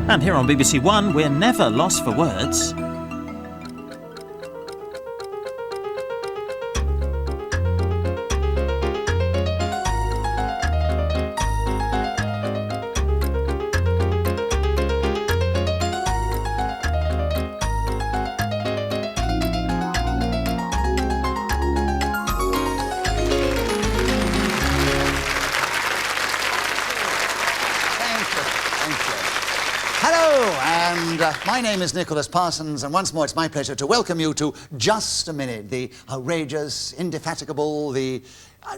And here on BBC One, we're never lost for words. My name is Nicholas Parsons, and once more it's my pleasure to welcome you to Just a Minute, the outrageous, indefatigable, the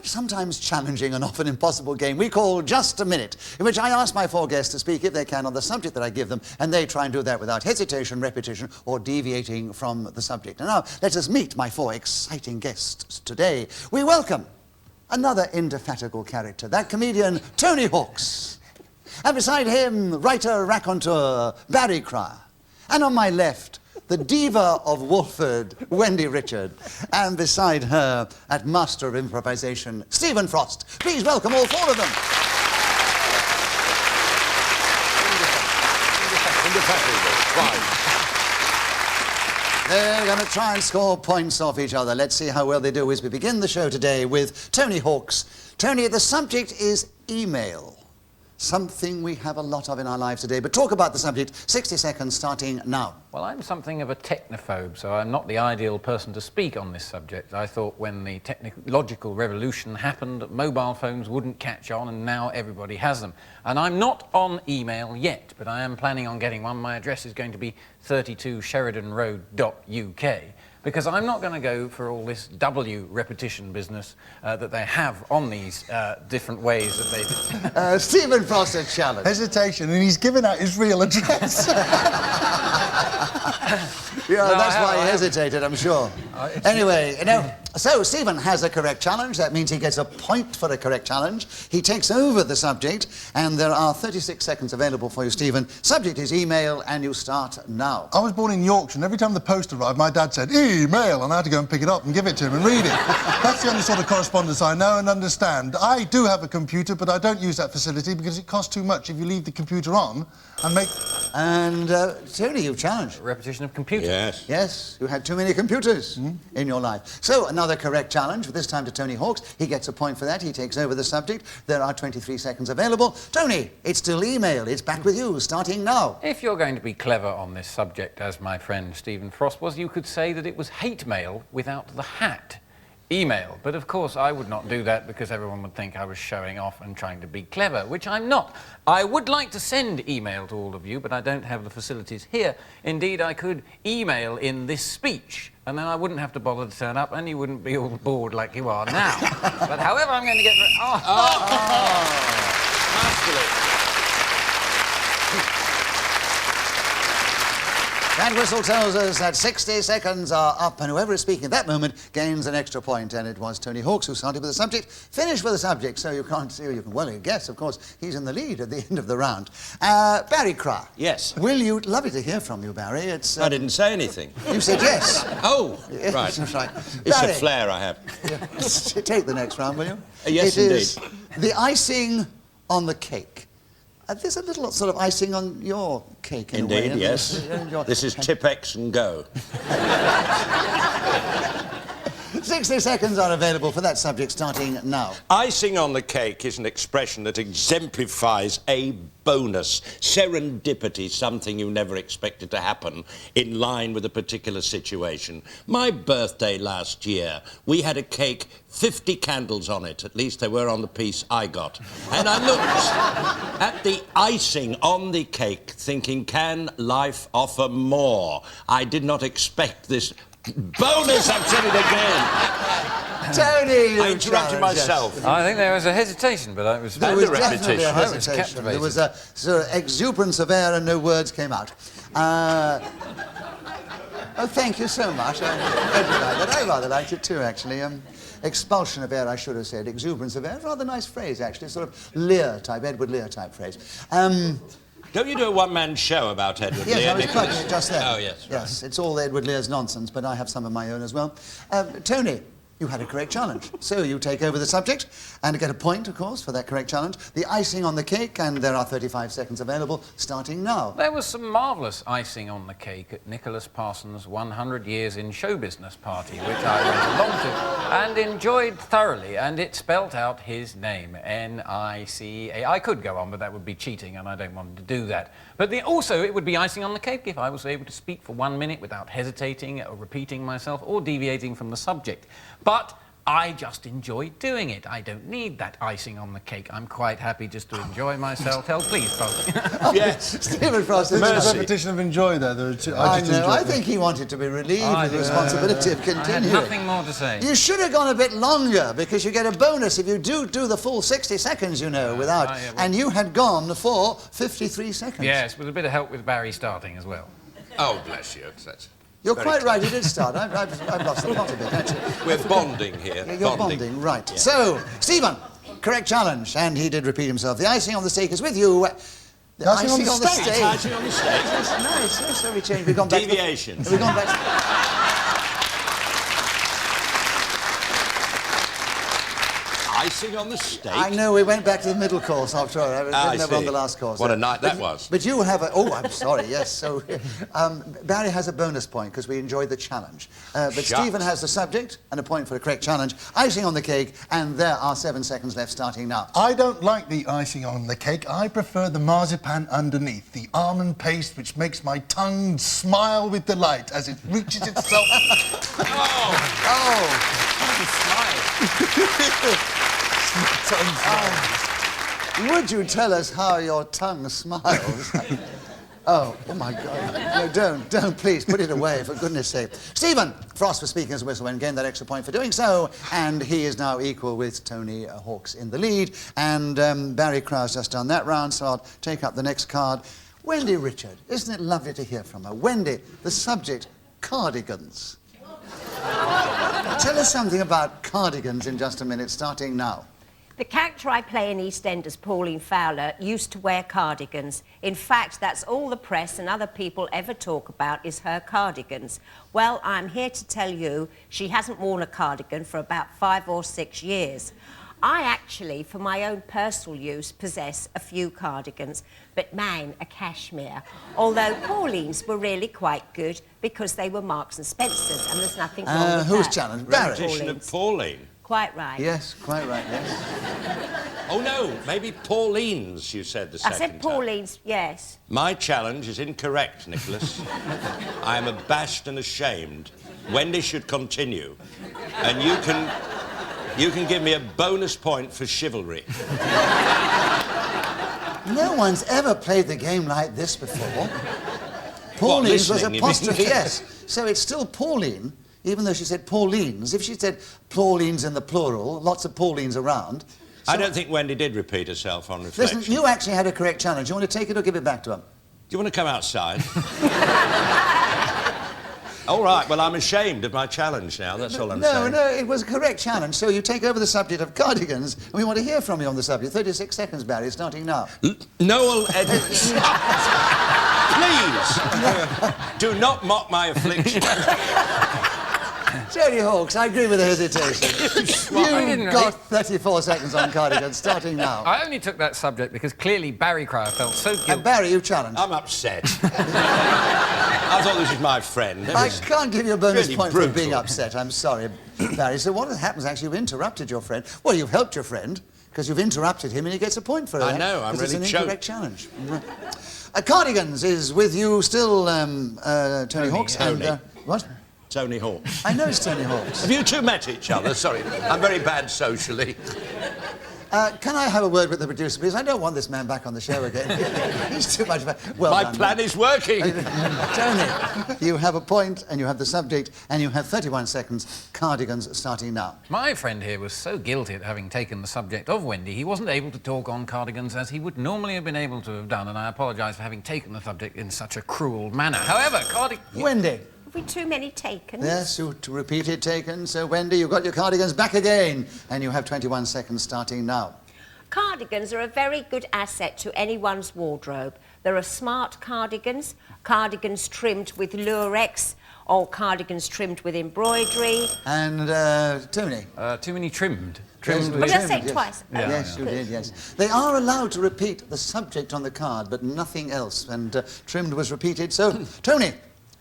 sometimes challenging and often impossible game we call Just a Minute, in which I ask my four guests to speak, if they can, on the subject that I give them, and they try and do that without hesitation, repetition, or deviating from the subject. And now, let us meet my four exciting guests today. We welcome another indefatigable character, that comedian Tony Hawks. And beside him, writer, raconteur, Barry Cryer. And on my left, the diva of Wolford, Wendy Richard. And beside her, at master of improvisation, Stephen Frost. Please welcome all four of them. They're going to try and score points off each other. Let's see how well they do as we begin the show today with Tony Hawks. Tony, the subject is email. Something we have a lot of in our lives today. But talk about the subject. 60 seconds starting now. Well, I'm something of a technophobe, so I'm not the ideal person to speak on this subject. I thought when the technological revolution happened, mobile phones wouldn't catch on, and now everybody has them. And I'm not on email yet, but I am planning on getting one. My address is going to be 32 Sheridan Road.uk. Because I'm not going to go for all this W repetition business that they have on these different ways that they... Stephen Frost, a challenge. Hesitation, and he's given out his real address. Yeah, no, that's why he hesitated, I'm sure. Anyway, you know, so Stephen has a correct challenge. That means he gets a point for a correct challenge. He takes over the subject, and there are 36 seconds available for you, Stephen. Subject is email, and you start now. I was born in Yorkshire, and every time the post arrived, my dad said, email, and I had to go and pick it up and give it to him and read it. That's the only sort of correspondence I know and understand. I do have a computer, but I don't use that facility because it costs too much if you leave the computer on and make... And, Tony, you've challenged. Repetition of computer. Yes. Yes, you had too many computers in your life. So, another correct challenge, this time to Tony Hawks. He gets a point for that. He takes over the subject. There are 23 seconds available. Tony, it's still email. It's back with you, starting now. If you're going to be clever on this subject, as my friend Stephen Frost was, you could say that it was hate mail without the hat. Email. But of course I would not do that because everyone would think I was showing off and trying to be clever, which I'm not. I would like to send email to all of you, but I don't have the facilities here. Indeed, I could email in this speech, and then I wouldn't have to bother to turn up, and you wouldn't be all bored like you are now. But however, I'm going to get... Masculine. That whistle tells us that 60 seconds are up, and whoever is speaking at that moment gains an extra point, and it was Tony Hawks who started with the subject, finished with the subject, so you can't see, you can well guess, of course, he's in the lead at the end of the round. Barry Cryer. Yes. Will you... Lovely to hear from you, Barry. It's... I didn't say anything. You said yes. Oh, Yes, right. that's right. It's Barry, a flair I have. take the next round, will you? Yes, It is the icing on the cake. There's a little sort of icing on your cake, in a way. Indeed, yes. This is Tipp-Ex and go. 60 seconds are available for that subject, starting now. Icing on the cake is an expression that exemplifies a bonus, serendipity, something you never expected to happen in line with a particular situation. My birthday last year, we had a cake, 50 candles on it, at least they were on the piece I got. And I looked at the icing on the cake, thinking, can life offer more? I did not expect this bonus, I've said it again. Tony, I interrupted myself. I think there was a hesitation, but it was... There was the definitely a repetition. hesitation. There was a sort of exuberance of air and no words came out. Oh, thank you so much. I rather liked it too, actually. Expulsion of air, I should have said. Exuberance of air, rather nice phrase, actually. Sort of Lear type, Edward Lear type phrase. Don't you do a one-man show about Edward Lear? Yes, I was Nicholas? plugging it just there. Oh, yes. Right. Yes, it's all Edward Lear's nonsense, but I have some of my own as well. Tony, You had a correct challenge. So you take over the subject and get a point, of course, for that correct challenge. The icing on the cake, and there are 35 seconds available, starting now. There was some marvellous icing on the cake at Nicholas Parsons' 100 Years in Show Business party, which I went along to and enjoyed thoroughly, and it spelt out his name, N-I-C-A. I could go on, but that would be cheating, and I don't want to do that. But also, it would be icing on the cake if I was able to speak for 1 minute without hesitating or repeating myself or deviating from the subject. But I just enjoy doing it. I don't need that icing on the cake. I'm quite happy just to enjoy myself. Tell, please, folks. Yes. Stephen Frost, There's a Mercy. repetition of enjoy there. I know. I think he wanted to be relieved of the responsibility of I continuing. had nothing more to say. You should have gone a bit longer, because you get a bonus if you do the full 60 seconds, you know, without. yeah, well- And you had gone for 53 seconds. Yes, with a bit of help with Barry starting as well. Oh, bless you. That's You're very quite kind. right, you did start. I've lost the plot a bit, actually. We're bonding here. You're bonding, right. So, Stephen, correct challenge, and he did repeat himself. The icing on the steak is with you. The icing on the steak? Icing on the steak. Yes, nice. Yes, so we changed. We've gone back. Deviations. We've gone back. Icing on the steak. I know, we went back to the middle course after all. I I didn't know on see. the last course. What a night that was. But you have a... Oh, I'm sorry, yes. So, Barry has a bonus point because we enjoyed the challenge. But Shucks. Stephen has the subject and a point for the correct challenge. Icing on the cake, and there are 7 seconds left starting now. I don't like the icing on the cake. I prefer the marzipan underneath, the almond paste which makes my tongue smile with delight as it reaches itself. Would you tell us how your tongue smiles? Oh my God. No, don't, please, put it away, for goodness sake. Stephen Frost for speaking as a whistle and gained that extra point for doing so, and he is now equal with Tony Hawks in the lead, and Barry Krauss just done that round, so I'll take up the next card. Wendy Richard, isn't it lovely to hear from her? Wendy, the subject, cardigans. Tell us something about cardigans in just a minute, starting now. The character I play in EastEnders, Pauline Fowler, used to wear cardigans. In fact, that's all the press and other people ever talk about is her cardigans. Well, I'm here to tell you she hasn't worn a cardigan for about 5 or 6 years. I actually, for my own personal use, possess a few cardigans, but mine are cashmere. Although Pauline's were really quite good because they were Marks and Spencer's, and there's nothing wrong with Who's that. challenged? Barry. Repetition of Pauline. Quite right. Yes, quite right, yes. Oh, no, maybe Pauline's, you said the I second said time. Pauline's, yes. My challenge is incorrect, Nicholas. I am abashed and ashamed. Wendy should continue. And you can give me a bonus point for chivalry. No one's ever played the game like this before. Pauline's was listening, you apostrophe, mean? yes. So it's still Pauline, even though she said Pauline's. If she said Pauline's in the plural, lots of Paulines around. I don't think Wendy did repeat herself on reflection. Listen, you actually had a correct challenge. You want to take it or give it back to her? Do you want to come outside? All right, well, I'm ashamed of my challenge now, that's all I'm saying. No, it was a correct challenge. So you take over the subject of cardigans, and we want to hear from you on the subject. 36 seconds, Barry, starting now. Noel Edmonds. Please, do not mock my affliction. Tony Hawks, I agree with the hesitation. You've got 34 seconds on cardigans, starting now. I only took that subject because clearly Barry Cryer felt so guilty. And Barry, you challenged. I'm upset. I thought this was my friend. It I was can't give you a bonus really point brutal. for being upset. I'm sorry, Barry. So what happens, actually, you've interrupted your friend. Well, you've helped your friend, because you've interrupted him and he gets a point for it. I know, I'm 'cause it's really an choked. incorrect challenge. Right. Cardigans is with you still, Tony Hawks. Tony. And, what? Tony Hawks. I know it's Tony Hawks. Have you two met each other? Sorry, I'm very bad socially. Can I have a word with the producer, please? I don't want this man back on the show again. He's too much of a... Well My done, plan is working. Tony, you have a point, and you have the subject, and you have 31 seconds. Cardigans starting now. My friend here was so guilty at having taken the subject of Wendy, he wasn't able to talk on cardigans as he would normally have been able to have done, and I apologise for having taken the subject in such a cruel manner. However, Wendy. Have we too many taken? Yes, you repeated taken. So, Wendy, you've got your cardigans back again, and you have 21 seconds starting now. Cardigans are a very good asset to anyone's wardrobe. There are smart cardigans, cardigans trimmed with Lurex, Or cardigans trimmed with embroidery. And, Tony? Too many trimmed. Trimmed But with- I say it yes. twice. Yeah. Yes, you did, yes. They are allowed to repeat the subject on the card, but nothing else. And trimmed was repeated. So, Tony,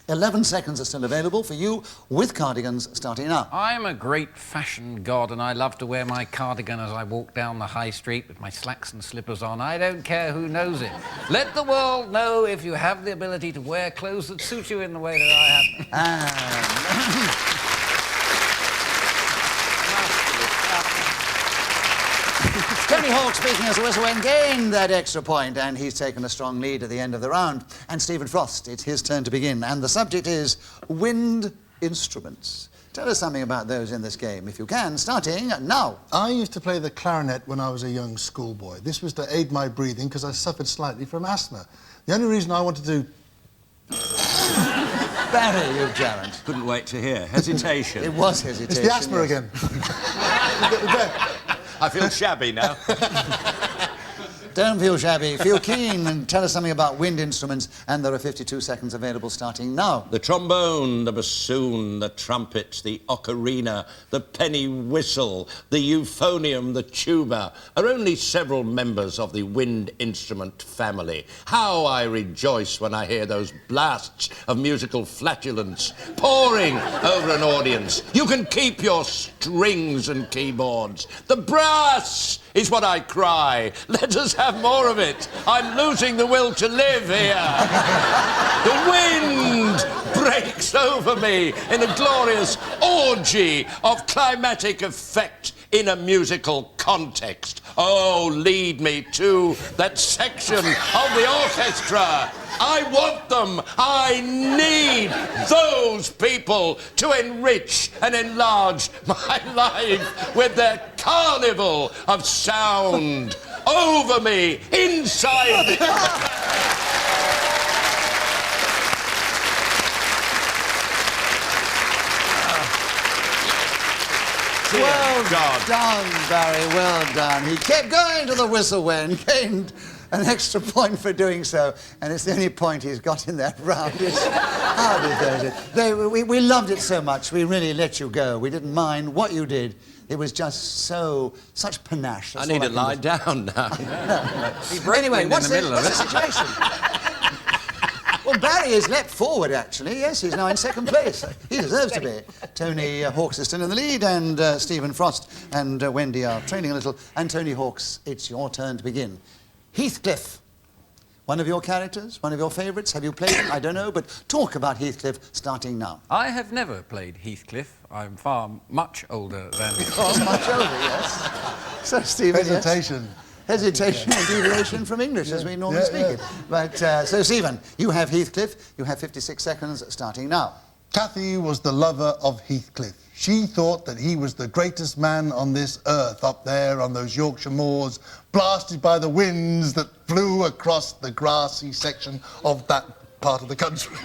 11 seconds are still available for you with cardigans starting now. I'm a great fashion god and I love to wear my cardigan as I walk down the high street with my slacks and slippers on. I don't care who knows it. Let the world know if you have the ability to wear clothes that suit you in the way that I have. Tony Hawk, speaking as a whistle, gained that extra point, and he's taken a strong lead at the end of the round. And Stephen Frost, it's his turn to begin, and the subject is wind instruments. Tell us something about those in this game, if you can, starting now. I used to play the clarinet when I was a young schoolboy. This was to aid my breathing because I suffered slightly from asthma. The only reason I wanted to... Barry, you Gerald. Couldn't wait to hear. Hesitation. It was hesitation. It's the asthma yes. again. I feel shabby now. Don't feel shabby, feel keen, and tell us something about wind instruments, and there are 52 seconds available starting now. The trombone, the bassoon, the trumpet, the ocarina, the penny whistle, the euphonium, the tuba are only several members of the wind instrument family. How I rejoice when I hear those blasts of musical flatulence pouring over an audience. You can keep your strings and keyboards. The brass is what I cry. Let us have more of it. I'm losing the will to live here. The wind breaks over me in a glorious orgy of climatic effect in a musical context. Oh, lead me to that section of the orchestra. I want them. I need those people to enrich and enlarge my life with their carnival of sound over me, inside me. Well God. done, Barry, well done. He kept going to the whistle when, gained an extra point for doing so, and it's the only point he's got in that round. It's, how deserved it. We loved it so much, we really let you go. We didn't mind what you did. It was just such panache. I That's need all to lie can down now. Anyway, in what's the middle of the situation? Well, Barry has leapt forward, actually. Yes, he's now in second place. He deserves to be. Tony Hawks is still in the lead, and Stephen Frost and Wendy are training a little. And Tony Hawks, it's your turn to begin. Heathcliff, one of your characters, one of your favourites. Have you played him? I don't know, but talk about Heathcliff starting now. I have never played Heathcliff. I'm much older than... Oh, much older, yes. So, Stephen, yes. Hesitation. Hesitation and deviation from English, as we normally speak it. But, so, Stephen, you have Heathcliff. You have 56 seconds starting now. Cathy was the lover of Heathcliff. She thought that he was the greatest man on this earth, up there on those Yorkshire moors, blasted by the winds that flew across the grassy section of that part of the country.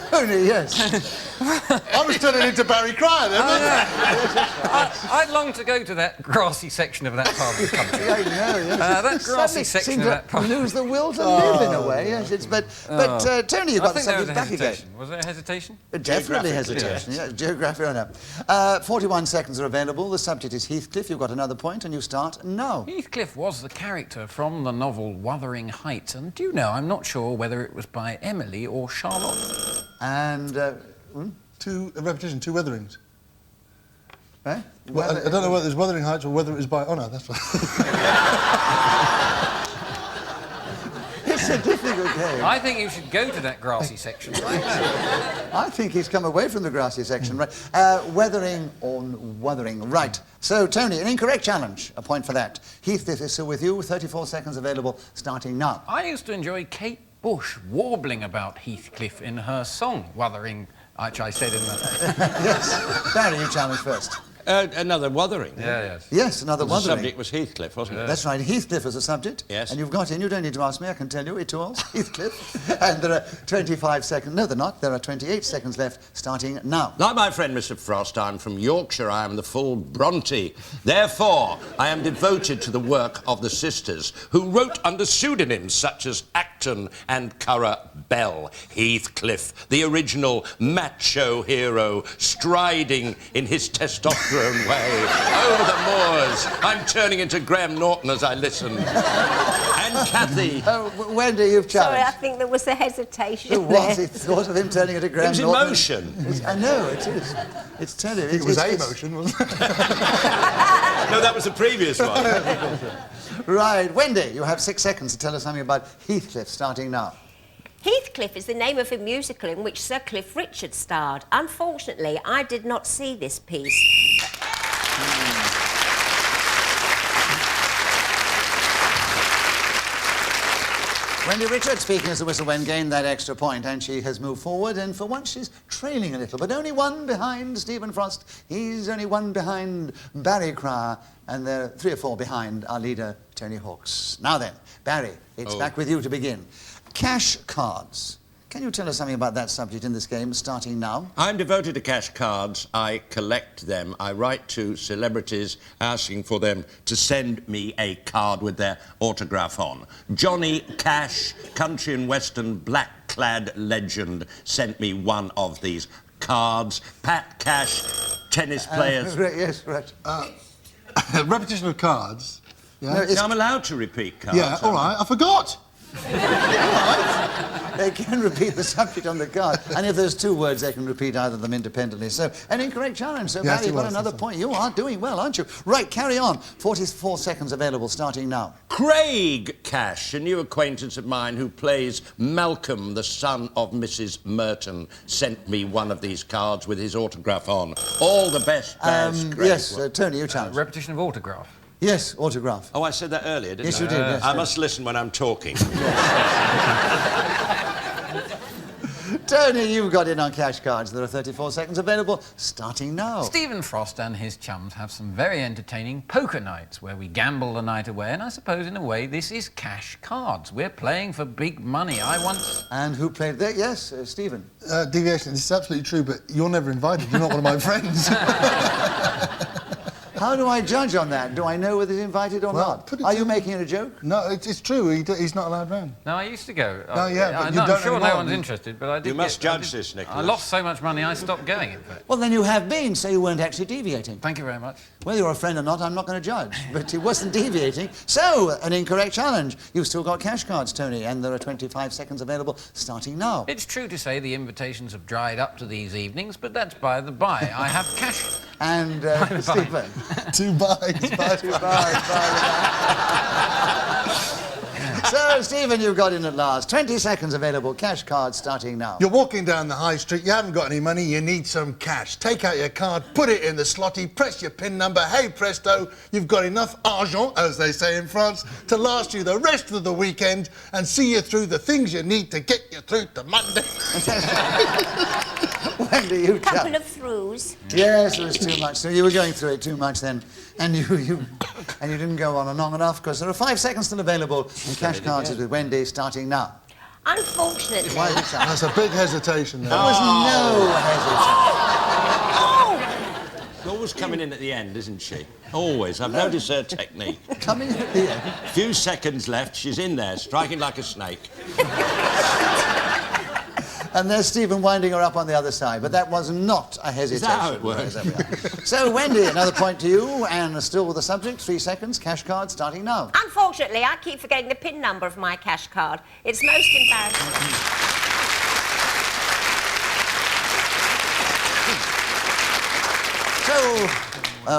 Tony, yes. I was turning into Barry Cryer then, wasn't I? I'd long to go to that grassy section of that part of the country. I know, yes. That grassy Suddenly section seem of that to part. lose the will to live in a way, yes. But Tony, you've I got the think there was subject a back again. hesitation. Was there a hesitation? Definitely Geographically, hesitation, yeah. Geography, oh no. 41 seconds are available. The subject is Heathcliff. You've got another point, and you start now. Heathcliff was the character from the novel Wuthering Heights, and do you know, I'm not sure whether it was by Emily or Charlotte. And, Two Wetherings. eh? Well, I don't know whether it's Wuthering Heights or whether it was by... Oh, no, that's right. It's a difficult game. I think you should go to that grassy section right now. I think he's come away from the grassy section, right? Weathering or Wuthering, right. So, Tony, an incorrect challenge. A point for that. Heathcliff is still with you. 34 seconds available, starting now. I used to enjoy Kate Bush warbling about Heathcliff in her song, Wuthering, which I said in the... Yes. Barry, you challenge first. Another Wuthering. yes. Yes, another The Wuthering. subject was Heathcliff, wasn't it? That's right. Heathcliff is the subject. Yes. And you've got in. You don't need to ask me. I can tell you. It was Heathcliff. And there are 25 seconds. No, they're not. There are 28 seconds left, starting now. Like my friend Mr. Frost, I'm from Yorkshire. I am the full Bronte. Therefore, I am devoted to the work of the sisters, who wrote under pseudonyms such as Actor Acton and Curragh Bell. Heathcliff, the original macho hero, striding in his testosterone way over the moors. I'm turning into Graham Norton as I listen. And Kathy. Oh, Wendy, you've challenged. Sorry, I think there was a hesitation There was. there. He thought of him turning into Graham It was Norton. emotion. I know, it is. It's turning. It was emotion, wasn't it? No, that was the previous one. Right, Wendy, you have 6 seconds to tell us something about Heathcliff, starting now. Heathcliff is the name of a musical in which Sir Cliff Richard starred. Unfortunately, I did not see this piece. Wendy Richard, speaking as the whistle went, gained that extra point, and she has moved forward, and for once she's trailing a little, but only one behind Stephen Frost. He's only one behind Barry Cryer, and there are 3 or 4 behind our leader, Tony Hawks. Now then, Barry, it's back with you to begin. Cash cards. Can you tell us something about that subject in this game, starting now? I'm devoted to cash cards. I collect them. I write to celebrities asking for them to send me a card with their autograph on. Johnny Cash, country and western black-clad legend, sent me one of these cards. Pat Cash, tennis players... Yes, right. Repetition of cards. Yeah. No, it's- I'm allowed to repeat cards. Yeah, all right, I forgot. They can repeat the subject on the card, and if there's 2 words, they can repeat either of them independently. So, an incorrect challenge. So, Yes, Barry, it you've got was, another that's point. You are doing well, aren't you? Right, carry on. 44 seconds available, starting now. Craig Cash, a new acquaintance of mine who plays Malcolm, the son of Mrs. Merton, sent me one of these cards with his autograph on. All the best, Baz. Craig. Yes, Tony, you challenge. Repetition of autograph. Yes, autograph. Oh, I said that earlier, didn't I? Yes, you did, yes, I yes. must listen when I'm talking. Tony, you've got in on cash cards. There are 34 seconds available, starting now. Stephen Frost and his chums have some very entertaining poker nights where we gamble the night away, and I suppose in a way this is cash cards. We're playing for big money. I once... And who played there? Yes, Stephen. Deviation, this is absolutely true, but you're never invited. You're not one of my friends. How do I judge on that? Do I know whether he's invited or Well, not? put it Are to- you making it a joke? No, it's true. He's not allowed round. No, I used to go. No, yeah, but you I'm don't sure anymore. no one's interested, but I did. You must I judge this, I Nicholas. lost so much money, I stopped going, in fact. Well, then you have been, so you weren't actually deviating. Thank you very much. Whether you're a friend or not, I'm not going to judge. But he wasn't deviating. So, an incorrect challenge. You've still got cash cards, Tony, and there are 25 seconds available, starting now. It's true to say the invitations have dried up to these evenings, but that's by the by. I have cash. And Stephen. 2 buys. So, Stephen, you've got in at last. 20 seconds available, cash cards starting now. You're walking down the high street, you haven't got any money, you need some cash. Take out your card, put it in the slotty, press your PIN number, hey presto, you've got enough argent, as they say in France, to last you the rest of the weekend and see you through the things you need to get you through to Monday. Wendy, you Couple jump. of throughs. Yes, it was too much. So you were going through it too much then. And you didn't go on long enough, because there are 5 seconds still available, and cash cards is with Wendy, starting now. Unfortunately... Why is it that? That's a big hesitation there. There was no hesitation. She's always coming in at the end, isn't she? Always. I've noticed her technique. Coming at the end. Few seconds left, she's in there, striking like a snake. And there's Stephen winding her up on the other side. But that was not a hesitation. Is that how it works? There we are. So, Wendy, another point to you, and still with the subject, 3 seconds, cash card starting now. Unfortunately, I keep forgetting the PIN number of my cash card. It's most embarrassing. So,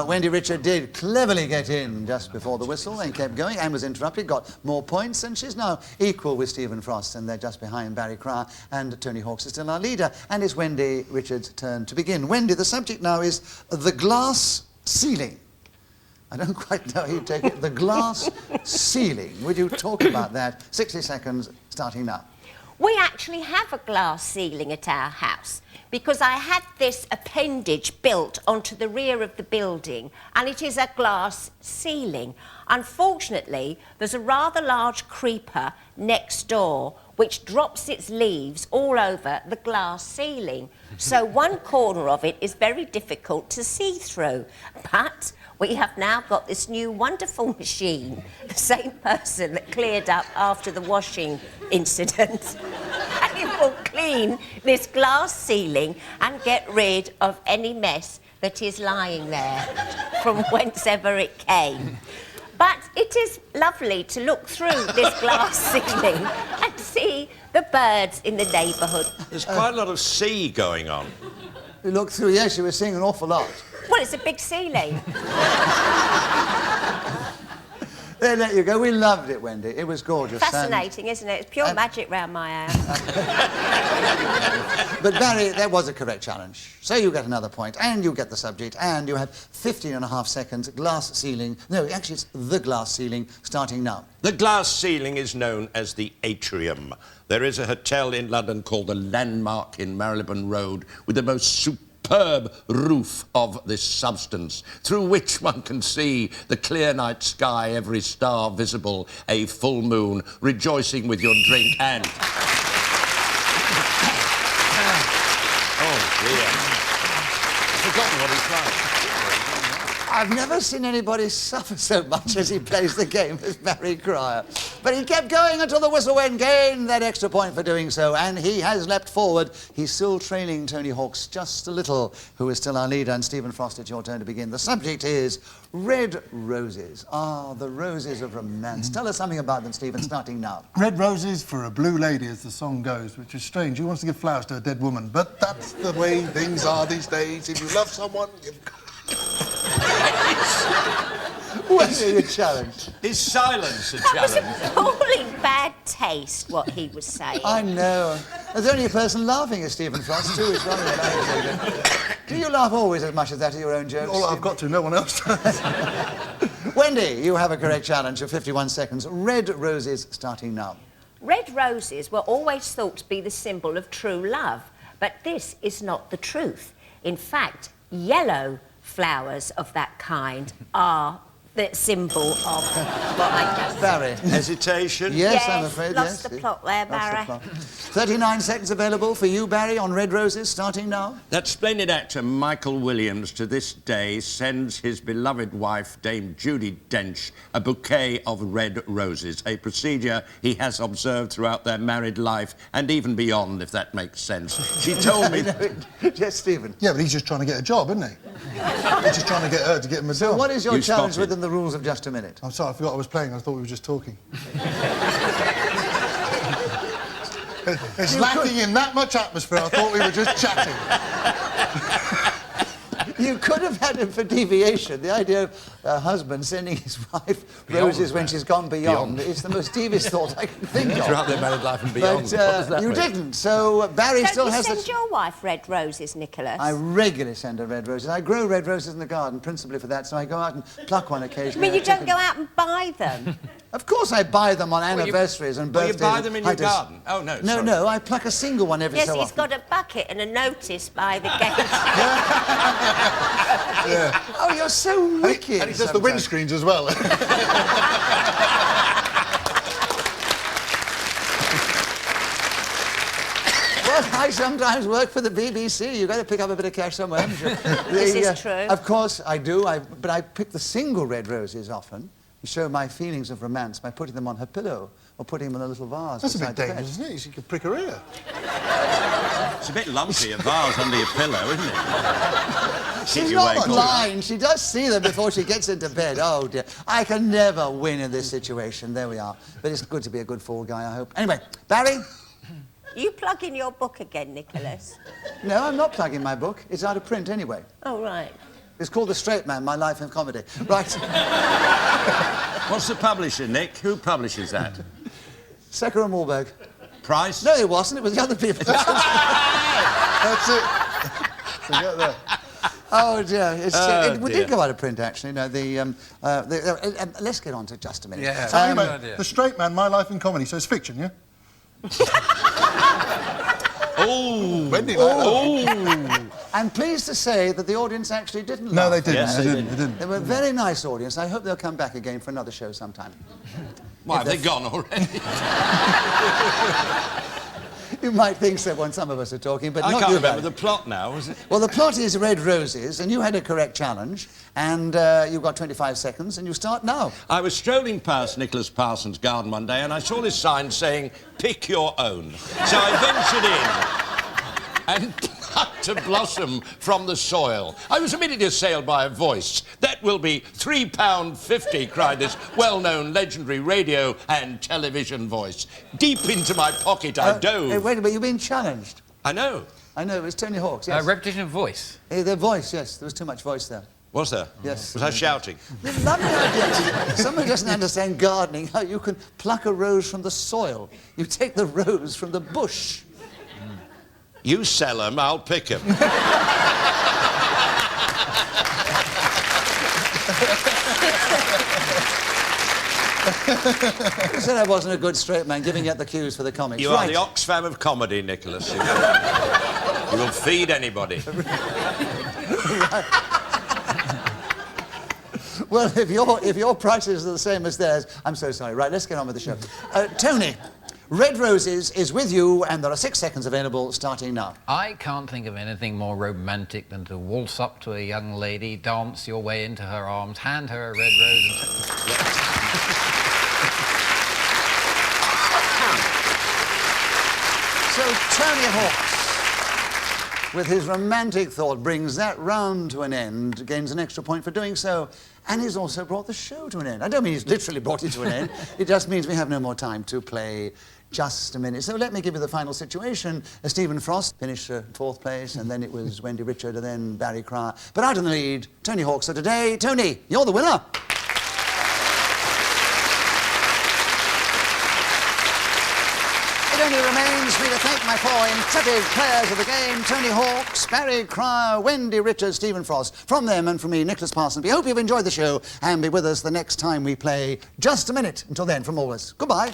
Wendy Richard did cleverly get in just before the whistle and kept going and was interrupted, got more points, and she's now equal with Stephen Frost, and they're just behind Barry Cryer, and Tony Hawks is still our leader. And it's Wendy Richard's turn to begin. Wendy, the subject now is the glass ceiling. I don't quite know how you take it. The glass ceiling. Would you talk about that? 60 seconds, starting now. We actually have a glass ceiling at our house because I had this appendage built onto the rear of the building, and it is a glass ceiling. Unfortunately, there's a rather large creeper next door which drops its leaves all over the glass ceiling. So one corner of it is very difficult to see through. But we have now got this new wonderful machine, the same person that cleared up after the washing incident. And it will clean this glass ceiling and get rid of any mess that is lying there from whenceever it came. But it is lovely to look through this glass ceiling and see the birds in the neighbourhood. There's quite a lot of sea going on. You look through, yes, you were seeing an awful lot. Well, it's a big ceiling. They let you go. We loved it, Wendy. It was gorgeous. Fascinating, isn't it? It's pure magic round my house. But Barry, that was a correct challenge. So you get another point, and you get the subject, and you have 15.5 seconds. Glass ceiling. No, actually, it's the glass ceiling starting now. The glass ceiling is known as the atrium. There is a hotel in London called the Landmark in Marylebone Road with the most superb roof of this substance, through which one can see the clear night sky, every star visible, a full moon, rejoicing with your drink and... Oh, dear. I've forgotten what it's like. I've never seen anybody suffer so much as he plays the game as Barry Cryer. But he kept going until the whistle went, gained that extra point for doing so, and he has leapt forward. He's still trailing Tony Hawks just a little, who is still our leader. And Stephen Frost, it's your turn to begin. The subject is red roses. Ah, the roses of romance. Tell us something about them, Stephen, starting now. Red roses for a blue lady, as the song goes, which is strange. Who wants to give flowers to a dead woman? But that's the way things are these days. If you love someone, you've got... What's your challenge? Is silence a That was challenge? appalling bad taste, what he was saying. I know. There's only a person laughing is Stephen Frost, too. It's rather embarrassing. Do you laugh always as much as that at your own jokes? All I've got to, no one else does. Wendy, you have a correct challenge of 51 seconds. Red roses starting now. Red roses were always thought to be the symbol of true love, but this is not the truth. In fact, yellow flowers of that kind are the symbol of what I just said. Barry. Hesitation? Yes, I'm afraid, lost yes. the plot there, Lost the Barry. plot. 39 seconds available for you, Barry, on Red Roses, starting now. That splendid actor Michael Williams to this day sends his beloved wife, Dame Judi Dench, a bouquet of red roses, a procedure he has observed throughout their married life and even beyond, if that makes sense. She told me... Yes, Stephen. Yeah, but he's just trying to get a job, isn't he? He's just trying to get her to get him a So job. what is your You challenge spotted. within the rules of just a minute? I'm sorry, I forgot I was playing. I thought we were just talking. It's lacking in that much atmosphere. I thought we were just chatting. You could have had him for deviation. The idea of a husband sending his wife roses when she's gone beyond is the most devious thought I can think of. Throughout their married life and beyond. But you didn't, so Barry still Don't you has send the... your wife red roses, Nicholas? I regularly send her red roses. I grow red roses in the garden, principally for that, so I go out and pluck one I occasionally. mean, you don't go out and buy them. Of course I buy them on anniversaries and Well, birthdays. you buy them in your I just- garden? Oh, no, No, sorry. no, I pluck a single one every Yes, so he's often. got a bucket and a notice by the gate. Oh, you're so wicked. And he does the sometimes. windscreens as well. Well, I sometimes work for the BBC. You've got to pick up a bit of cash somewhere, haven't you? This is true. Of course I do, but I pick the single red roses often and show my feelings of romance by putting them on her pillow or putting them in a little vase That's a beside bit the bed. dangerous, isn't it? You could prick her ear. It's a bit lumpy, a vase under your pillow, isn't it? She's you not awake. blind. She does see them before she gets into bed. Oh, dear. I can never win in this situation. There we are. But it's good to be a good fall guy, I hope. Anyway, Barry? You plug in your book again, Nicholas. No, I'm not plugging my book. It's out of print anyway. Oh, right. It's called The Straight Man, My Life in Comedy. Right. What's the publisher, Nick? Who publishes that? Secker and Wahlberg. Price? No, it wasn't. It was the other people. That's it. Forget that. Oh, dear. It's, we dear. did go out of print, actually. No, let's get on to just a minute. Yeah. Tell me Good about idea. The Straight Man, My Life in Comedy. So it's fiction, yeah? Oh! Wendy, like that. I'm pleased to say that the audience actually didn't No, laugh. they didn't. Yes, they they didn't. They didn't. They were a very nice audience. I hope they'll come back again for another show sometime. Why, have they gone already? You might think so when some of us are talking, but I not can't you remember guys. the plot now, was it? Well, the plot is Red Roses, and you had a correct challenge, and you've got 25 seconds, and you start now. I was strolling past Nicholas Parsons' garden one day and I saw this sign saying, pick your own. So I ventured in and plucked a blossom from the soil. I was immediately assailed by a voice. That will be £3.50, cried this well-known legendary radio and television voice. Deep into my pocket I dove. Hey, wait a minute, you've been challenged. I know. I know, it was Tony Hawk's, yes. Repetition of voice. The voice, yes, there was too much voice there. Was there? Yes. Was I shouting? Lovely idea. Someone doesn't understand gardening, how you can pluck a rose from the soil. You take the rose from the bush. You sell them, I'll pick them. You said I wasn't a good straight man, giving out the cues for the comics. You are the Oxfam of comedy, Nicholas. You will feed anybody. Well, if your prices are the same as theirs, I'm so sorry. Right, let's get on with the show. Tony, Red Roses is with you, and there are 6 seconds available starting now. I can't think of anything more romantic than to waltz up to a young lady, dance your way into her arms, hand her a red rose and say... So Tony Hawks, with his romantic thought, brings that round to an end, gains an extra point for doing so, and he's also brought the show to an end. I don't mean he's literally brought it to an end. It just means we have no more time to play Just a Minute. So let me give you the final situation. Stephen Frost finished 4th place, and then it was Wendy Richard, and then Barry Cryer. But out in the lead, Tony Hawks. So today, Tony, you're the winner. It only remains for me to thank my 4 intrepid players of the game, Tony Hawks, Barry Cryer, Wendy Richards, Stephen Frost. From them and from me, Nicholas Parsons, we hope you've enjoyed the show and be with us the next time we play Just a Minute. Until then, from all of us, goodbye.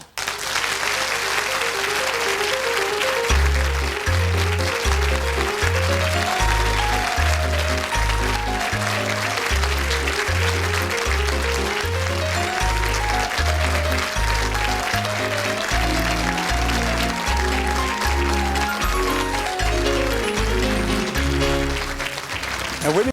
Now, women